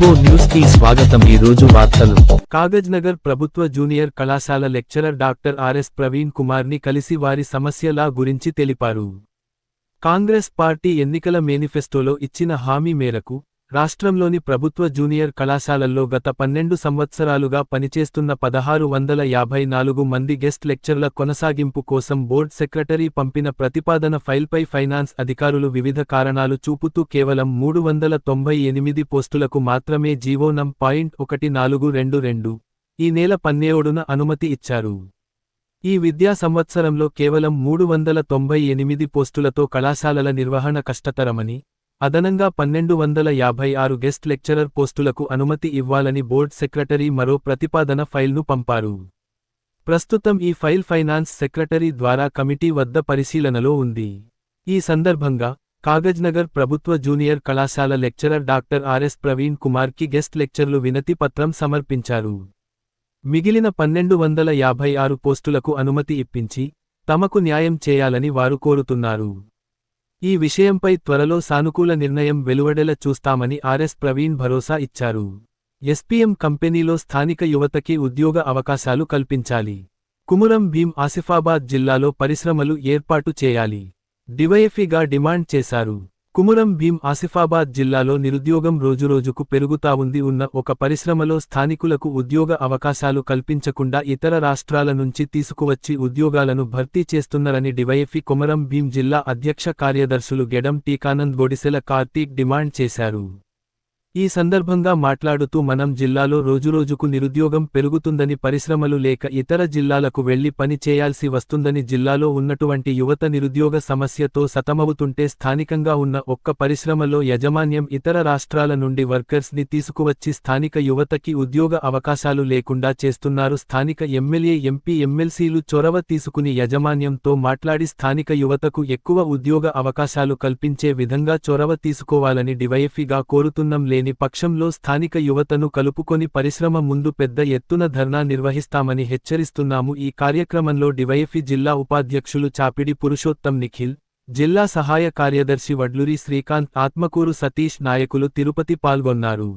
IndiGo news కి స్వాగతం. ఈ రోజు వార్తలు. కాగజ్నగర్ ప్రభుత్వ జూనియర్ కళాశాల lecturer doctor RS Praveen Kumar ని కలిసి వారి సమస్యల గురించి తెలిపారు. కాంగ్రెస్ పార్టీ ఎన్నికల మేనిఫెస్టోలో ఇచ్చిన హామీ మేరకు రాష్ట్రంలోని ప్రభుత్వ జూనియర్ కళాశాలల్లో గత 12 సంవత్సరాలుగా పనిచేస్తున్న 1654 మంది గెస్ట్ లెక్చర్ల కొనసాగింపు కోసం బోర్డ్ సెక్రటరీ పంపిన ప్రతిపాదన ఫైల్పై ఫైనాన్స్ అధికారులు వివిధ కారణాలు చూపుతూ కేవలం 398 పోస్టులకు మాత్రమే జీవో నం. 1422 ఈ నెల 17న అనుమతి ఇచ్చారు. ఈ విద్యా సంవత్సరంలో కేవలం 398 పోస్టులతో కళాశాలల నిర్వహణ కష్టతరమని, అదనంగా 1256 గెస్ట్ లెక్చరర్ పోస్టులకు అనుమతి ఇవ్వాలని బోర్డ్ సెక్రటరీ మరో ప్రతిపాదన ఫైల్ను పంపారు. ప్రస్తుతం ఈ ఫైల్ ఫైనాన్స్ సెక్రటరీ ద్వారా కమిటీ వద్ద పరిశీలనలో ఉంది. ఈ సందర్భంగా కాగజ్నగర్ ప్రభుత్వ జూనియర్ కళాశాల లెక్చరర్ డాక్టర్ ఆర్ఎస్ ప్రవీణ్ కుమార్కి గెస్ట్ లెక్చర్లు వినతి పత్రం సమర్పించారు. మిగిలిన 1256 పోస్టులకు అనుమతి ఇప్పించి తమకు న్యాయం చేయాలని వారు కోరుతున్నారు. ఈ విషయంపై త్వరలో సానుకూల నిర్ణయం వెలువడేలా చూస్తామని ఆర్ఎస్ ప్రవీణ్ భరోసా ఇచ్చారు. ఎస్పీఎం కంపెనీలో స్థానిక యువతకి ఉద్యోగ అవకాశాలు కల్పించాలి. కుమురం భీం ఆసిఫాబాద్ జిల్లాలో పరిశ్రమలు ఏర్పాటు చేయాలి. డివైఎఫ్ఈగా డిమాండ్ చేశారు. కుమురం భీం ఆసిఫాబాద్ జిల్లాలో నిరుద్యోగం రోజురోజుకు పెరుగుతా ఉంది. ఉన్న ఒక పరిశ్రమలో స్థానికులకు ఉద్యోగ అవకాశాలు కల్పించకుండా ఇతర రాష్ట్రాల నుంచి తీసుకువచ్చి ఉద్యోగాలను భర్తీ చేస్తున్నారని డివైఎఫ్ఈ కుమురం భీం జిల్లా అధ్యక్ష కార్యదర్శులు గెడం టీకానంద్ గొడిసెల కార్తీక్ డిమాండ్ చేశారు. ఈ సందర్భంగా మాట్లాడుతూ మనం జిల్లాలో రోజురోజుకు నిరుద్యోగం పెరుగుతుందని, పరిశ్రమలు లేక ఇతర జిల్లాలకు వెళ్లి పని చేయాల్సి వస్తుందని, జిల్లాలో ఉన్నటువంటి యువత నిరుద్యోగ సమస్యతో సతమవుతుంటే స్థానికంగా ఉన్న ఒక్క పరిశ్రమలో యజమాన్యం ఇతర రాష్ట్రాల నుండి వర్కర్స్ ని తీసుకువచ్చి స్థానిక యువతకి ఉద్యోగ అవకాశాలు లేకుండా చేస్తున్నారు. స్థానిక ఎమ్మెల్యే, ఎంపీ, ఎమ్మెల్సీలు చొరవ తీసుకుని యజమాన్యంతో మాట్లాడి స్థానిక యువతకు ఎక్కువ ఉద్యోగ అవకాశాలు కల్పించే విధంగా చొరవ తీసుకోవాలని డివైఎఫ్ఈగా కోరుతున్నాం. లేని పక్షంలో స్థానిక యువతను కలుపుకొని పరిశ్రమ ముందు పెద్ద ఎత్తున ధర్నా నిర్వహిస్తామని హెచ్చరిస్తున్నాము. ఈ కార్యక్రమంలో డివైఎఫ్ఈ జిల్లా ఉపాధ్యక్షులు చాపిడి పురుషోత్తం నిఖిల్, జిల్లా సహాయ కార్యదర్శి వడ్లూరి శ్రీకాంత్, ఆత్మకూరు సతీష్, నాయకులు తిరుపతి పాల్గొన్నారు.